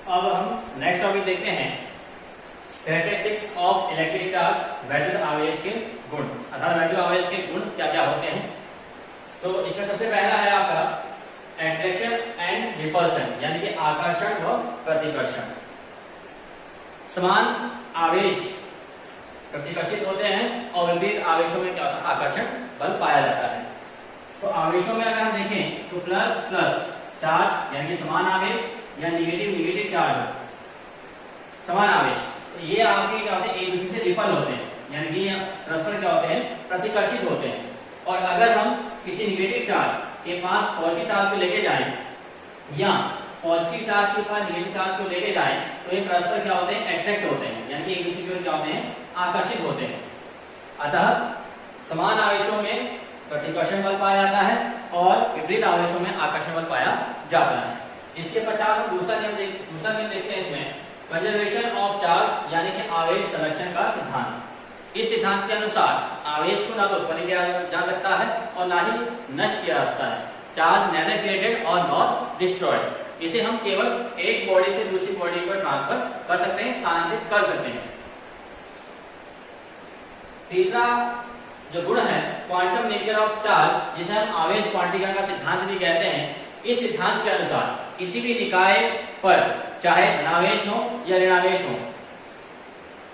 अब हम next topic देखते हैं कैरेक्टरिस्टिक्स ऑफ इलेक्ट्रिक चार्ज, वैद्युत आवेश के गुण, अर्थात वैद्युत आवेश के गुण क्या क्या होते हैं। तो इसमें सबसे पहला है आपका अट्रैक्शन एंड रिपल्शन, यानी कि आकर्षण व प्रतिकर्षण। समान आवेश प्रतिकर्षित होते हैं और विपरीत आवेशों में क्या होता है, आकर्षण बल पाया जाता है। तो आवेशों में अगर हम देखें तो प्लस प्लस चार्ज यानी कि समान आवेश या निगेटिव निगेटिव चार्ज समान आवेश, तो ये आपके क्या होते हैं, एक दूसरे से रिपल होते हैं, यानी कि परस्पर क्या होते हैं, प्रतिकर्षित होते हैं। और अगर हम किसी निगेटिव चार्ज के पास पॉजिटिव चार्ज को लेके जाएं या पॉजिटिव चार्ज के पास निगेटिव चार्ज को लेके जाएं तो ये परस्पर क्या होते हैं, अट्रैक्ट होते हैं, यानी कि एक दूसरे की ओर क्या होते हैं, आकर्षित होते हैं। अतः समान आवेशों में प्रतिकर्षण बल पाया जाता है और विपरीत आवेशों में आकर्षण बल पाया जाता है। इसके पश्चात हम दूसरा नियम देखते हैं इसमें कंजर्वेशन ऑफ चार्ज, यानी कि आवेश संरक्षण का सिद्धांत। इस सिद्धांत के अनुसार आवेश को ना तो उत्पन्न किया जा सकता है और ना ही नष्ट किया जा सकता है। चार्ज नेदर क्रिएटेड और नॉट डिस्ट्रॉयड, इसे हम केवल एक बॉडी से दूसरी बॉडी पर ट्रांसफर कर सकते हैं, स्थानांतरित कर सकते हैं। तीसरा जो गुण है क्वांटम नेचर ऑफ चार्ज, जिसे हम आवेश क्वांटिकरण का सिद्धांत भी कहते हैं। इस सिद्धांत के अनुसार किसी भी निकाय पर चाहे धनावेश हो या ऋणावेश हो,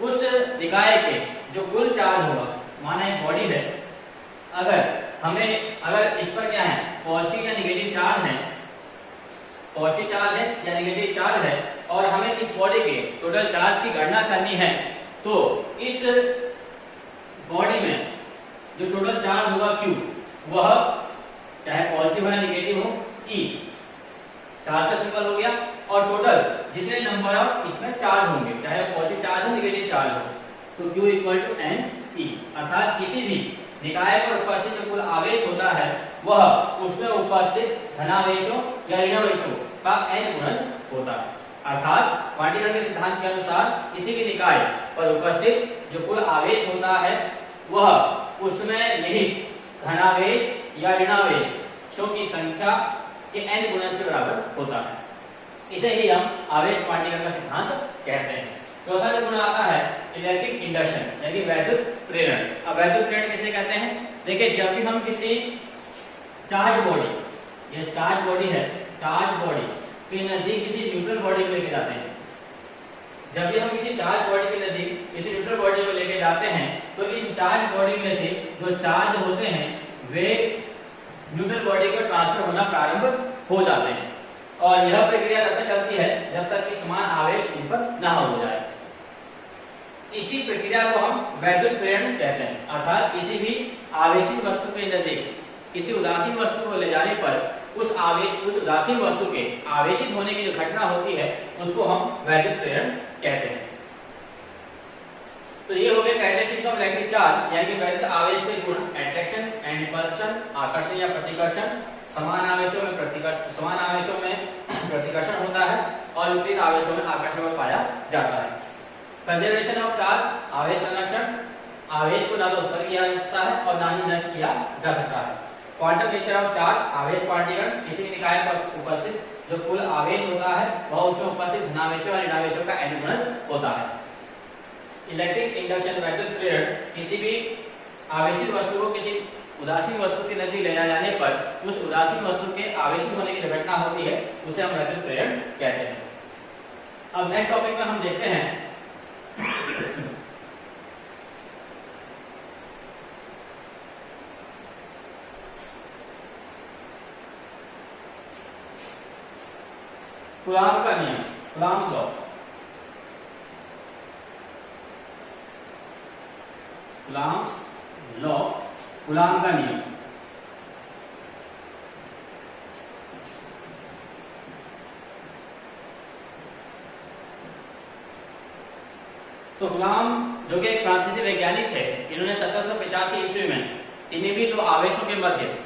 उस निकाय के जो कुल चार्ज होगा, माना एक बॉडी है, अगर इस पर क्या है, पॉजिटिव या निगेटिव चार्ज है, पॉजिटिव चार्ज है या निगेटिव चार्ज है, और हमें इस बॉडी के टोटल चार्ज की गणना करनी है, तो इस बॉडी में जो टोटल चार्ज होगा Q, वह चाहे पॉजिटिव हो या निगेटिव हो, E चार्ज का सिंबल हो गया, और टोटल जितने नंबर ऑफ इसमें चार्ज होंगे, चाहे पॉजिटिव चार्ज हो निगेटिव चार्ज हो, तो Q equal to n e, अर्थात किसी भी निकाय पर उपस्थित जो कुल आवेश होता है वह उसमें उपस्थित धनावेशों या ऋणावेशों का n गुणन होता है। अर्थात क्वांटिकरण के सिद्धांत के अनुसार किसी भी निकाय पर उपस्थित जो कुल आवेश होता है वह उसमें निहित धनावेश या ऋणावेशों की संख्या के n गुणज के बराबर होता है। इसे ही हम आवेश क्वांटिकरण का सिद्धांत कहते हैं। चौथा जो गुण आता है इलेक्ट्रिक इंडक्शन, यानी वैद्युत प्रेरण। अब वैद्युत प्रेरण किसे कहते हैं, देखिए जब भी हम किसी चार्ज बॉडी, ये चार्ज बॉडी है, चार्ज बॉडी के नजदीक किसी न्यूट्रल बॉडी को लेके जाते हैं, जब भी हम किसी चार्ज बॉडी के नजदीक किसी न्यूट्रल बॉडी को लेके जाते हैं तो इस चार्ज बॉडी में से जो चार्ज होते हैं वे न्यूट्रल बॉडी को ट्रांसफर होना प्रारंभ हो जाते हैं, और यह प्रक्रिया तब तक चलती है जब तक कि समान आवेश इन पर न हो जाए। इसी प्रक्रिया को हम वैद्युत प्रेरण कहते हैं। अर्थात किसी भी आवेशित वस्तु के नजदीक किसी उदासीन वस्तु को ले जाने पर उस उदासीन वस्तु के आवेशित होने की जो घटना होती है उसको हम वैद्युत प्रेरण कहते हैं। तो ये हो गए कैरेक्टरिस्टिक्स ऑफ इलेक्ट्रिक चार्ज, यानी कि वैद्युत आवेश के गुण अट्रैक्शन एंड रिपल्शन, आकर्षण या प्रतिकर्षण। समान आवेशों में प्रतिकर्षण होता है और विपरीत आवेशों में आकर्षण बल पाया जाता है। कंजर्वेशन ऑफ चार्ज, आवेश संरक्षण, आवेश को ना तो उत्पन्न किया जा सकता है और ना ही नष्ट किया जा सकता है। क्वांटम नेचर ऑफ चार्ज, आवेश क्वांटिकरण, किसी भी निकाय पर उपस्थित जो कुल आवेश होता है वह उसमें उपस्थित धनावेशों और ऋणावेशों का n गुणन होता है। इलेक्ट्रिक इंडक्शन, वैद्युत प्रेरण, किसी भी आवेशित वस्तु को किसी उदासीन वस्तु के नजदीक ले जाने पर उस उदासीन वस्तु के आवेशित होने की जो घटना होती है उसे हम वैद्युत प्रेरण कहते हैं। अब नेक्स्ट टॉपिक में हम देखते हैं कूलाम्ब का नियम, कूलाम्ब्स लॉ। कूलाम्ब्स लॉ, कूलाम्ब का नियम। तो कूलाम्ब जो कि एक फ्रांसीसी वैज्ञानिक थे, इन्होंने 1785 ईस्वी में इन्हीं भी दो आवेशों के मध्य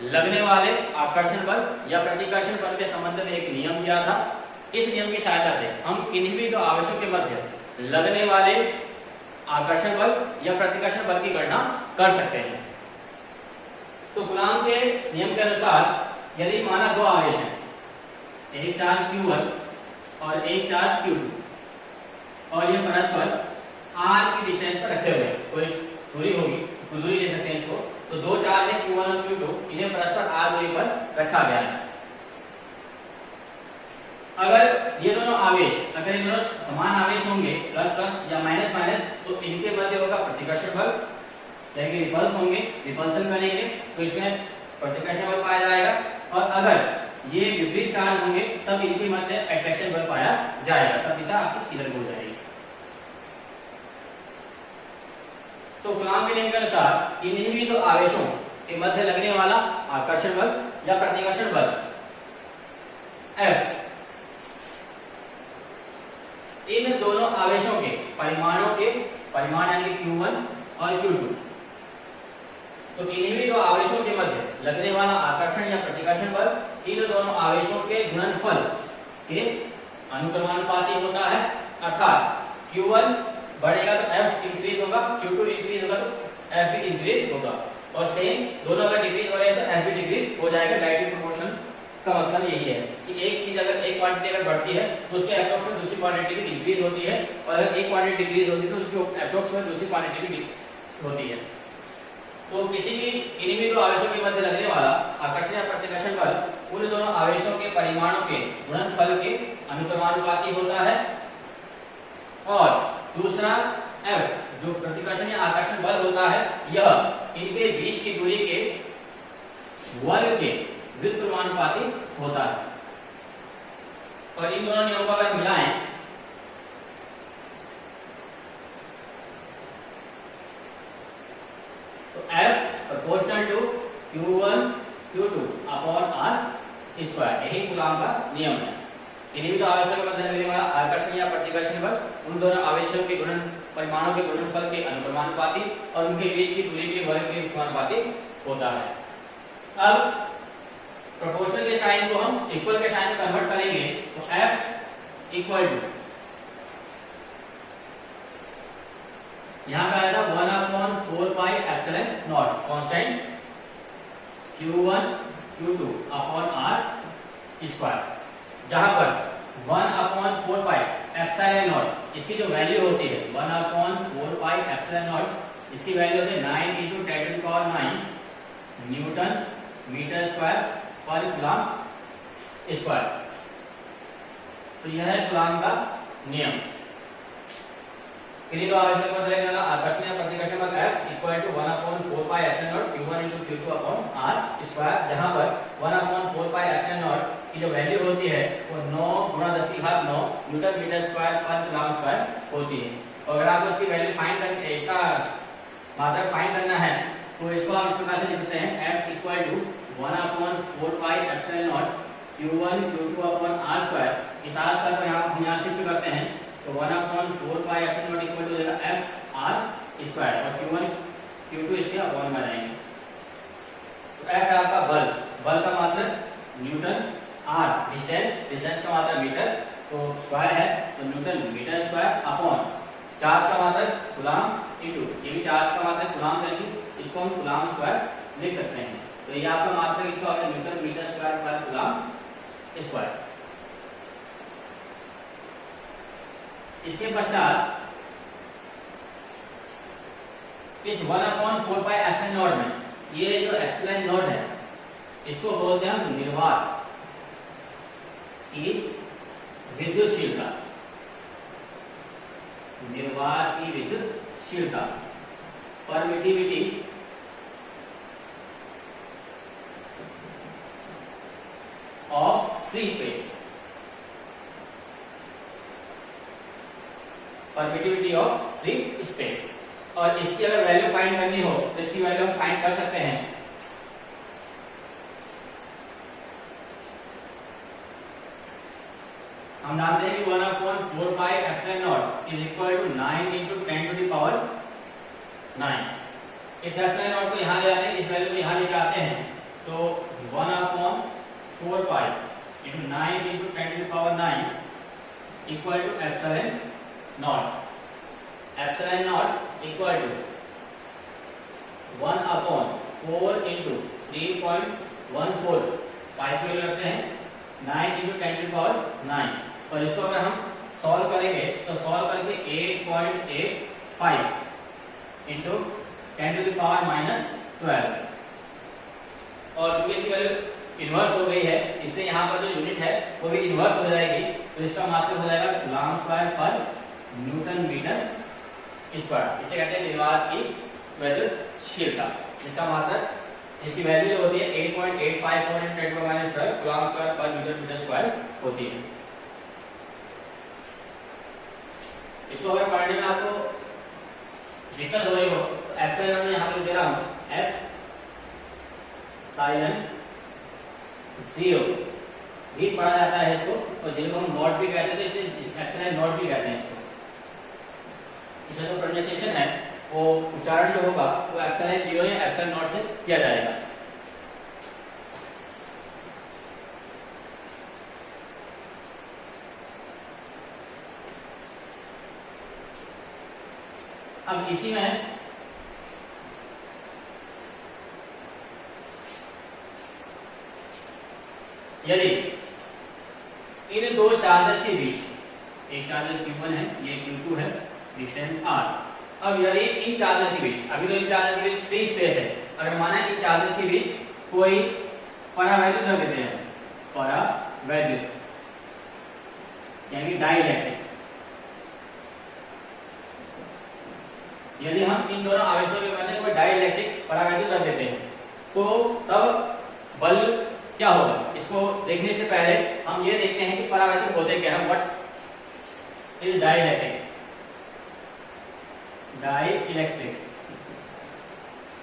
लगने वाले आकर्षण बल या प्रतिकर्षण बल के संबंध में एक नियम दिया था। इस नियम की सहायता से हम किन्हीं भी दो आवेशों के मध्य लगने वाले आकर्षण बल या प्रतिकर्षण बल की गणना कर सकते हैं। तो कूलाम्ब के नियम के अनुसार यदि माना दो आवेश हैं, एक चार्ज Q1 और एक चार्ज Q2, और ये परस्पर r की डिस्टेंस पर रखे हुए हैं। कोई दूरी होगी, कुछ दूरी ले सकते हैं इसको। तो दो चार्ज है Q1 और Q2, इन्हें परस्पर r दूरी पर रखा गया है। अगर ये दोनों आवेश, अगर ये दोनों समान आवेश होंगे, प्लस प्लस या माइनस माइनस, तो इनके मध्य होगा प्रतिकर्षण बल, यानी कि रिपल्स होंगे, रिपल्सन करेंगे तो इसमें प्रतिकर्षण बल पाया जाएगा। और अगर ये विपरीत चार्ज होंगे तब इनके मध्य अट्रैक्शन बल पाया जाएगा, तब दिशा आपकी इधर को हो जाएगी। तो कूलॉम के नियम के अनुसार इन्हीं भी दो आवेशों के मध्य लगने वाला आकर्षण बल या प्रतिकर्षण बल F इन दोनों आवेशों के परिमाणों के परिमाण यानी Q1 और Q2, तो इन्हीं भी दो आवेशों के मध्य लगने वाला आकर्षण या प्रतिकर्षण बल इन दोनों आवेशों के गुणनफल के अनुक्रमानुपाती होता है। अर्थात Q1 बढ़ेगा तो F इंक्रीज होगा, Q2 इंक्रीज होगा तो F भी इंक्रीज होगा, और सेम दोनों अगर डिक्रीज हो रहे हैं तो F भी डिक्रीज हो जाएगा। डायरेक्ट प्रोपोर्शन का मतलब यही है कि एक चीज अगर एक क्वांटिटी अगर बढ़ती है तो उसके अप्रोक्स में दूसरी क्वांटिटी भी इंक्रीज होती है, और अगर एक क्वांटिटी डिक्रीज होती है तो उसके अप्रोक्स में दूसरी क्वांटिटी भी होती है। तो किसी भी इन्हीं भी दो आवेशों के मध्य लगने वाला आकर्षण या प्रतिकर्षण बल उन दोनों आवेशों के परिमाणों के गुणनफल के अनुक्रमानुपाती होता है। और दूसरा F जो प्रतिकर्षण या आकर्षण बल होता है, यह इनके बीच की दूरी के वर्ग के व्युत्क्रमानुपाती होता है। और इन दोनों नियमों को अगर मिलाएं तो F proportional to Q1 Q2 upon R square, यही कूलॉम का नियम है। इन्हीं भी तो आवेशों के मध्य लगने वाला आकर्षण या प्रतिकर्षण बल उन दोनों आवेशों के गुणन परिमाणों के गुणनफल के अनुक्रमानुपाती और उनके बीच की दूरी के वर्ग के अनुपाती होता है। अब प्रोपोर्शनल के साइन को हम इक्वल के साइन में कन्वर्ट करेंगे तो F इक्वल टू, यहाँ पे आएगा 1/4 pi epsilon not constant Q1 Q2 upon R square, जहां पर 1/4 पाई एप्सिलॉन नॉट इसकी जो वैल्यू होती है 1/4 पाई एप्सिलॉन नॉट, इसकी वैल्यू होती है 9 × 10⁹ न्यूटन मीटर स्क्वायर पर कूलॉम स्क्वायर। तो यह है कूलॉम का नियम। किन्हीं दो आवेशों के मध्य लगने वाला आकर्षण या प्रतिकर्षण बल F equal to 1/4 pi epsilon nought Q1 × Q2 upon R square, जहां पर 1/4 पाई एप्सिलॉन नॉट की जो वैल्यू होती है वो 9 × 10⁹ न्यूटन मीटर स्क्वायर पर कूलॉम स्क्वायर होती है। और अगर आपको इसकी वैल्यू फाइंड करके इसका मात्रक फाइंड करना है तो इसको हम इस प्रकार से लिख सकते हैं F equal to 1/4 pi epsilon nought Q1 Q2 upon R square. इस R स्क्वायर को हम यहाँ शिफ्ट करते हैं तो 1/4 pi epsilon nought equal to हो जाएगा F R स्क्वायर, और Q1 Q2 इसके अपॉन में जाएंगे। तो F है आपका बल, बल का मात्रक न्यूटन, R डिस्टेंस, डिस्टेंस का मात्रक मीटर, तो स्क्वायर है तो newton metre square upon charge का मात्रक कूलॉम इनटू, ये भी चार्ज का मात्रक कूलॉम करेंगे, इसको हम कूलॉम स्क्वायर लिख सकते हैं। तो ये आपका मात्रक इसका होगा न्यूटन मीटर स्क्वायर पर कूलॉम स्क्वायर। इसके पश्चात इस 1/4 पाई एप्सिलॉन नॉट में ये जो एप्सिलॉन नॉट है इसको बोलते हैं हम निर्वात की विद्युतशीलता, निर्वात की विद्युतशीलता, permittivity of free space, permittivity of free space. और इसकी अगर वैल्यू फाइंड करनी हो तो इसकी वैल्यू हम फाइंड कर सकते हैं। हम जानते हैं कि 1/4 pi epsilon nought is equal to 9 × 10⁹ इस एप्सिलॉन नॉट को यहाँ ले आते हैं, इस वैल्यू को यहाँ लेकर आते हैं तो 1/4 pi × 9 × 10⁹ equal to epsilon nought. Epsilon nought equal to 1/4 × 3.14 pi से रखते हैं 9 × 10⁹ और इसको अगर हम सॉल्व करेंगे तो सॉल्व करके 8.85 इंटू 10⁻⁻12, और चूंकि इसकी वैल्यू इनवर्स हो गई है इसलिए यहाँ पर जो यूनिट है वो भी इनवर्स हो जाएगी, तो इसका मात्रक हो जाएगा कूलम्ब स्क्वायर पर न्यूटन मीटर स्क्वायर। इसे कहते हैं निर्वात की विद्युतशीलता, जिसका मात्रक जिसकी वैल्यू जो होती है 8.854 × 10⁻12 कूलम्ब स्क्वायर पर न्यूटन मीटर स्क्वायर होती है। इसको अगर पढ़ने में आपको दिक्कत हो रही हो तो एप्सिलॉन में यहाँ पे दे रहा हूँ एप्सिलॉन 0 भी पढ़ा जाता है इसको, और जिनको हम नॉट भी कहते हैं तो इसे एप्सिलॉन नॉट भी कहते हैं इसको। इसका जो प्रोनाउंसिएशन है वो उच्चारण जो होगा वो एप्सिलॉन 0 या एप्सिलॉन नॉट से किया जाएगा। अब इसी में यदि इन दो चार्जेस के बीच, एक चार्जेस Q1 है, ये Q2 है, डिस्टेंस R। अब यदि इन चार्जेस के बीच, अभी तो इन चार्जेस के बीच फ्री स्पेस है, अगर माना इन चार्जेस के बीच कोई परावैद्युत रख देते हैं, परावैद्युत यानी डाइलेक्ट्रिक, यदि हम इन दोनों आवेशों के मध्य कोई डाइलेक्ट्रिक परावैद्युत रख देते हैं तो तब बल क्या होगा, इसको देखने से पहले हम ये देखते हैं कि परावैद्युत होते क्या है। What is dielectric? डाइलेक्ट्रिक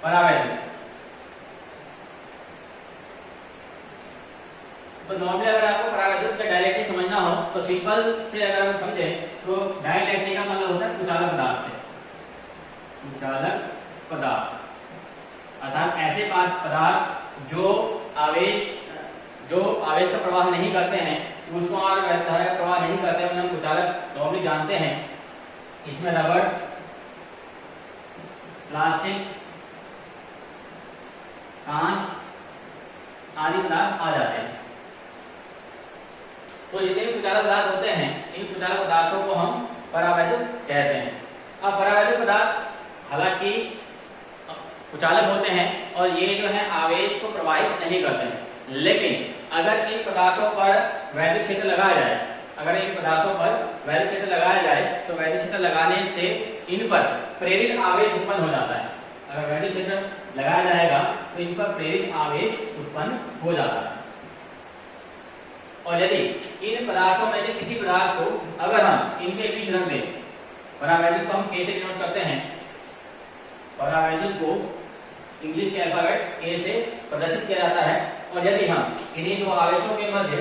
परावैद्युत। तो नॉर्मली अगर आपको परावैद्युत का डाइलेक्ट्रिक समझना हो तो सिंपल से अगर हम समझे तो डाइलेक्ट्रिक का मतलब होता है कुचालक पदार्थ से, कुचालक पदार्थ अर्थात ऐसे पदार्थ जो आवेश का प्रवाह नहीं करते हैं, उसको और धारा का प्रवाह नहीं करते हैं, उन्हें हम कुचालक नॉर्मली जानते हैं। इसमें रबड़, प्लास्टिक, कांच आदि पदार्थ आ जाते हैं। तो जितने भी कुचालक पदार्थ होते हैं इन कुचालक पदार्थों को हम परावैद्युत कहते हैं। अब परावैद्युत पदार्थ हालांकि कुचालक होते हैं और ये जो है आवेश को प्रवाहित नहीं करते हैं, लेकिन अगर इन पदार्थों पर वैद्युत क्षेत्र लगाया जाए, तो वैद्युत क्षेत्र लगाने से इन पर प्रेरित आवेश उत्पन्न हो जाता है। अगर वैद्युत क्षेत्र लगाया जाएगा तो इन पर प्रेरित आवेश उत्पन्न हो जाता है। और यदि इन पदार्थों में से किसी पदार्थ को अगर हम इनके बीच रख दें, परावैद्युत को हम कैसे डिनोट करते हैं, परावैद्युत को इंग्लिश के अल्फाबेट ए से प्रदर्शित किया जाता है, और यदि हम इन्हीं दो आवेशों के मध्य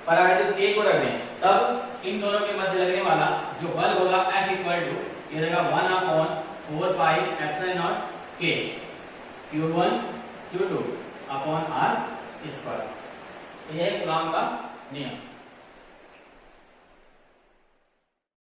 परावैद्युत K को रख दें तब इन दोनों के मध्य लगने वाला जो बल होगा F इक्वल टू ये रहेगा 1/4πε0 K Q1 Q2 upon R square. यह है कूलम्ब का नियम।